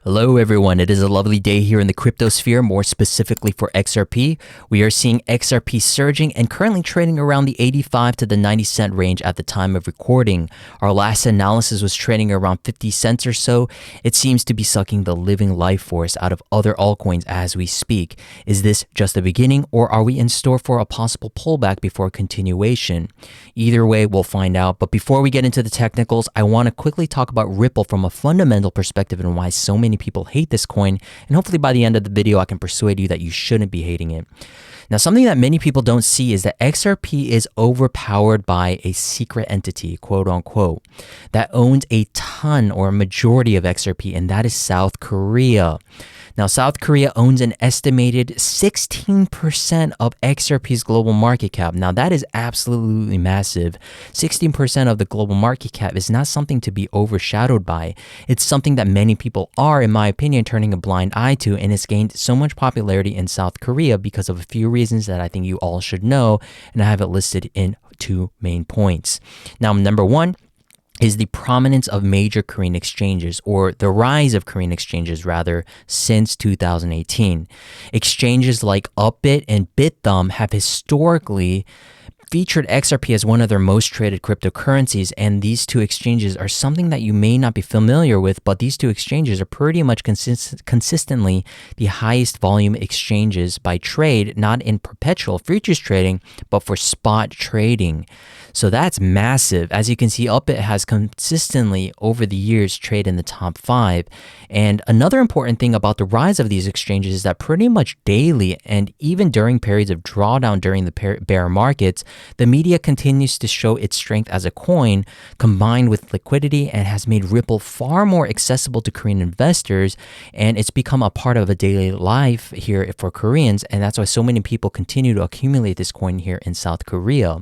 Hello everyone, it is a lovely day here in the crypto sphere, more specifically for XRP. We are seeing XRP surging and currently trading around the 85 to the 90 cent range at the time of recording. Our last analysis was trading around 50 cents or so. It seems to be sucking the living life force out of other altcoins as we speak. Is this just the beginning, or are we in store for a possible pullback before continuation? Either way, we'll find out. But before we get into the technicals, I want to quickly talk about Ripple from a fundamental perspective and why so many people hate this coin, and hopefully by the end of the video I can persuade you that you shouldn't be hating it. Now, something that many people don't see is that XRP is overpowered by a secret entity, quote unquote, that owns a ton or a majority of XRP, and that is South Korea. Now, South Korea owns an estimated 16% of XRP's global market cap. Now, that is absolutely massive. 16% of the global market cap is not something to be overshadowed by. It's something that many people are, in my opinion, turning a blind eye to, and it's gained so much popularity in South Korea because of a few reasons that I think you all should know, and I have it listed in 2 main points. Now, number 1 is the prominence of major Korean exchanges, or the rise of Korean exchanges rather, since 2018. Exchanges like Upbit and BitThumb have historically featured XRP as one of their most traded cryptocurrencies, and these two exchanges are something that you may not be familiar with, but these two exchanges are pretty much consistently the highest volume exchanges by trade, not in perpetual futures trading, but for spot trading. So that's massive. As you can see, Upbit has consistently over the years traded in the top 5. And another important thing about the rise of these exchanges is that pretty much daily, and even during periods of drawdown during the bear markets, the media continues to show its strength as a coin combined with liquidity, and has made Ripple far more accessible to Korean investors, and it's become a part of a daily life here for Koreans, and that's why so many people continue to accumulate this coin here in South Korea.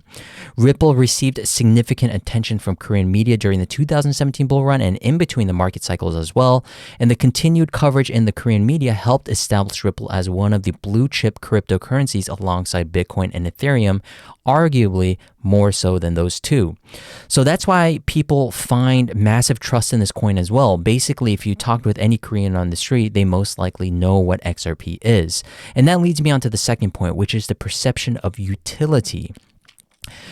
Ripple received significant attention from Korean media during the 2017 bull run and in between the market cycles as well, and the continued coverage in the Korean media helped establish Ripple as one of the blue chip cryptocurrencies alongside Bitcoin and Ethereum, arguably more so than those two. So that's why people find massive trust in this coin as well. Basically, if you talked with any Korean on the street, they most likely know what XRP is. And that leads me on to the second point, which is the perception of utility.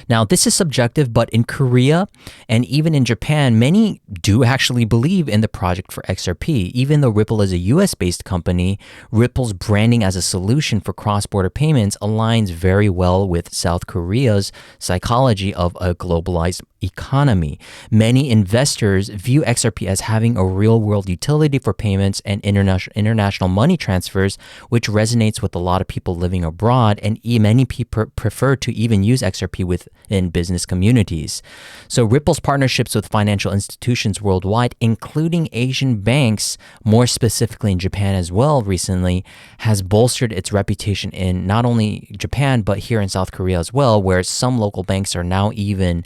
Now, this is subjective, but in Korea and even in Japan, many do actually believe in the project for XRP. Even though Ripple is a US-based company, Ripple's branding as a solution for cross-border payments aligns very well with South Korea's psychology of a globalized economy. Many investors view XRP as having a real-world utility for payments and international money transfers, which resonates with a lot of people living abroad, and many people prefer to even use XRP within business communities. So Ripple's partnerships with financial institutions worldwide, including Asian banks, more specifically in Japan as well recently, has bolstered its reputation in not only Japan, but here in South Korea as well, where some local banks are now even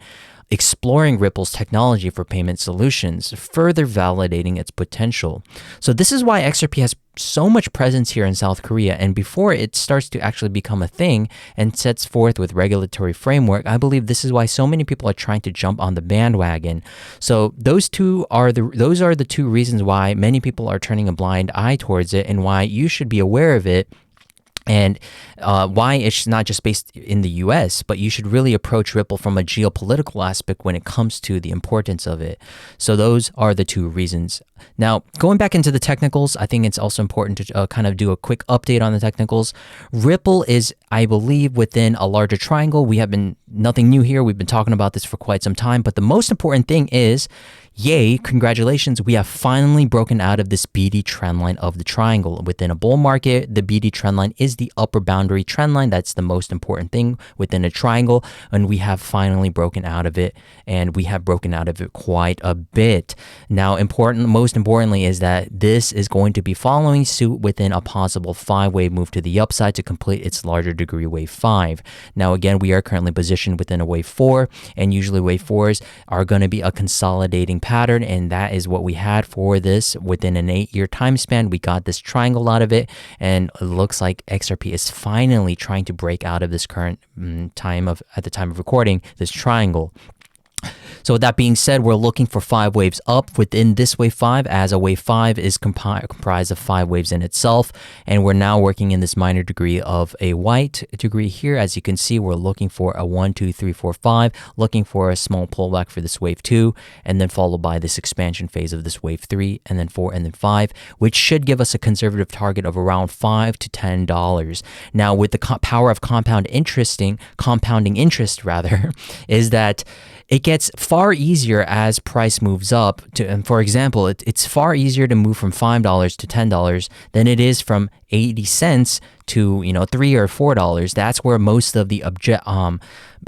exploring Ripple's technology for payment solutions, further validating its potential. So this is why XRP has so much presence here in South Korea, and before it starts to actually become a thing and sets forth with regulatory framework, I believe this is why so many people are trying to jump on the bandwagon. So those are the two reasons why many people are turning a blind eye towards it, and why you should be aware of it. And why it's not just based in the US, but you should really approach Ripple from a geopolitical aspect when it comes to the importance of it. So those are the two reasons. Now, going back into the technicals, I think it's also important to kind of do a quick update on the technicals. Ripple is, I believe, within a larger triangle. Nothing new here. We've been talking about this for quite some time. But the most important thing is, yay, congratulations, we have finally broken out of this BD trendline of the triangle. Within a bull market, the BD trendline is the upper boundary trendline. That's the most important thing within a triangle, and we have finally broken out of it, and we have broken out of it quite a bit. Now, most importantly is that this is going to be following suit within a possible 5-wave move to the upside to complete its larger degree wave 5. Now, again, we are currently positioned within a wave 4, and usually wave 4s are going to be a consolidating pattern, and that is what we had for this within an 8-year time span. We got this triangle out of it, and it looks like XRP is finally trying to break out of this current at the time of recording, this triangle. So with that being said, we're looking for 5 waves up within this wave 5, as a wave 5 is comprised of 5 waves in itself, and we're now working in this minor degree of a white degree here. As you can see, we're looking for a 1, 2, 3, 4, 5, looking for a small pullback for this wave 2, and then followed by this expansion phase of this wave 3, and then 4, and then 5, which should give us a conservative target of around $5 to $10. Now, with the power of compounding interest rather, is that it gets far easier as price moves up. And for example, it's far easier to move from $5 to $10 than it is from 80 cents to, $3 or $4. That's where most of the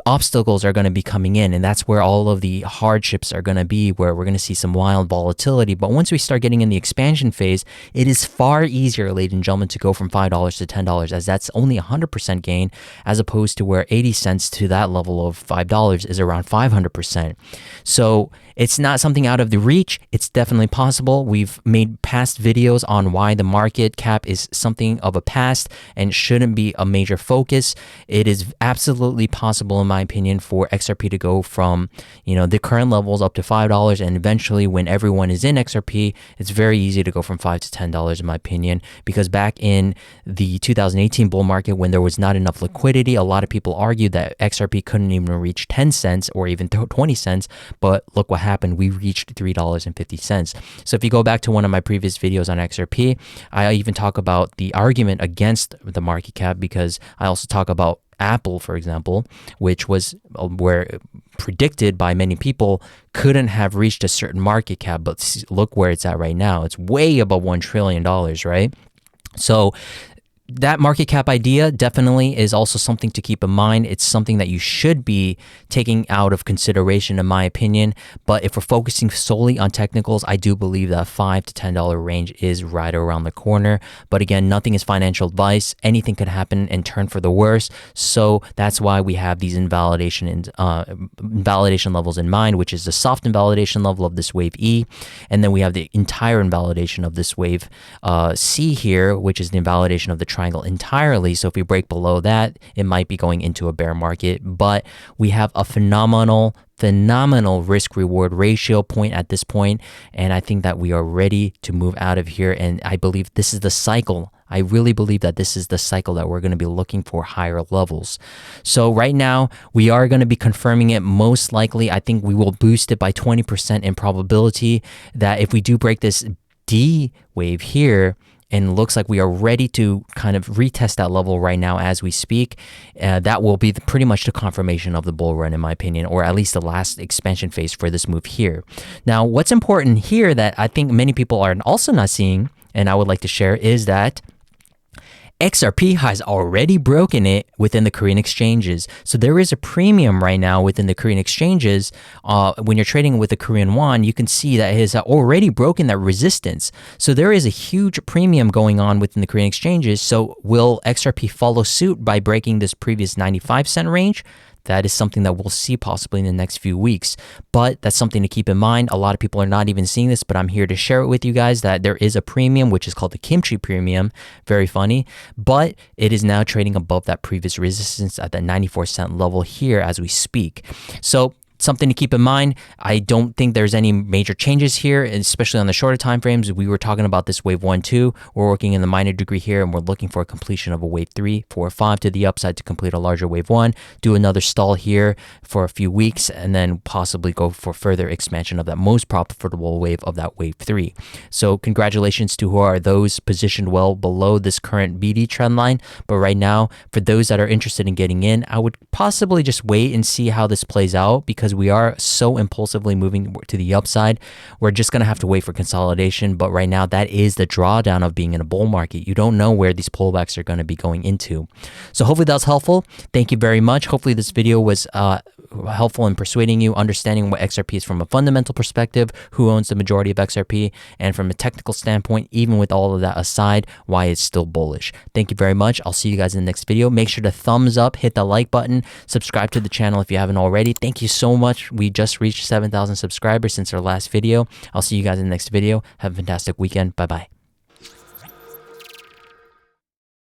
obstacles are going to be coming in, and that's where all of the hardships are going to be, where we're going to see some wild volatility. But once we start getting in the expansion phase, it is far easier, ladies and gentlemen, to go from $5 to $10, as that's only 100% gain, as opposed to where 80 cents to that level of $5 is around 500%. So it's not something out of the reach. It's definitely possible. We've made past videos on why the market cap is something of a past and shouldn't be a major focus. It is absolutely possible, in my opinion, for XRP to go from, the current levels up to $5, and eventually, when everyone is in XRP, it's very easy to go from $5 to $10, in my opinion, because back in the 2018 bull market, when there was not enough liquidity, a lot of people argued that XRP couldn't even reach 10 cents or even 20 cents, but look what happened. We reached $3.50. So if you go back to one of my previous videos on XRP, I even talk about the argument against the market cap, because I also talk about Apple, for example, which was where predicted by many people couldn't have reached a certain market cap, but look where it's at right now. It's way above $1 trillion, right? So that market cap idea definitely is also something to keep in mind. It's something that you should be taking out of consideration, in my opinion. But if we're focusing solely on technicals, I do believe that $5 to $10 range is right around the corner. But again, nothing is financial advice. Anything could happen and turn for the worse. So that's why we have these invalidation levels in mind, which is the soft invalidation level of this wave E. And then we have the entire invalidation of this wave C here, which is the invalidation of the triangle entirely. So if we break below that, it might be going into a bear market. But we have a phenomenal risk reward ratio point at this point, and I think that we are ready to move out of here. And I believe this is the cycle. I really believe that this is the cycle that we're going to be looking for higher levels. So right now, we are going to be confirming it. Most likely, I think we will boost it by 20% in probability that if we do break this D wave here, and looks like we are ready to kind of retest that level right now as we speak, that will be pretty much the confirmation of the bull run, in my opinion, or at least the last expansion phase for this move here. Now, what's important here that I think many people are also not seeing, and I would like to share, is that XRP has already broken it within the Korean exchanges. So there is a premium right now within the Korean exchanges. When you're trading with the Korean won, you can see that it has already broken that resistance. So there is a huge premium going on within the Korean exchanges. So will XRP follow suit by breaking this previous 95-cent range? That is something that we'll see possibly in the next few weeks. But that's something to keep in mind. A lot of people are not even seeing this, but I'm here to share it with you guys that there is a premium, which is called the Kimchi premium. Very funny. But it is now trading above that previous resistance at that 94-cent level here as we speak. So something to keep in mind. I don't think there's any major changes here, especially on the shorter time frames. We were talking about this wave 1, 2. We're working in the minor degree here, and we're looking for a completion of a wave 3, 4, 5 to the upside to complete a larger wave 1. Do another stall here for a few weeks, and then possibly go for further expansion of that most profitable wave of that wave 3. So congratulations to who are those positioned well below this current BD trend line. But right now, for those that are interested in getting in, I would possibly just wait and see how this plays out, because we are so impulsively moving to the upside. We're just going to have to wait for consolidation. But right now, that is the drawdown of being in a bull market. You don't know where these pullbacks are going to be going into. So hopefully that was helpful. Thank you very much. Hopefully this video was helpful in persuading you, understanding what XRP is from a fundamental perspective, who owns the majority of XRP, and from a technical standpoint, even with all of that aside, why it's still bullish. Thank you very much. I'll see you guys in the next video. Make sure to thumbs up, hit the like button, subscribe to the channel if you haven't already. Thank you so much. We just reached 7,000 subscribers since our last video. I'll see you guys in the next video. Have a fantastic weekend. Bye-bye.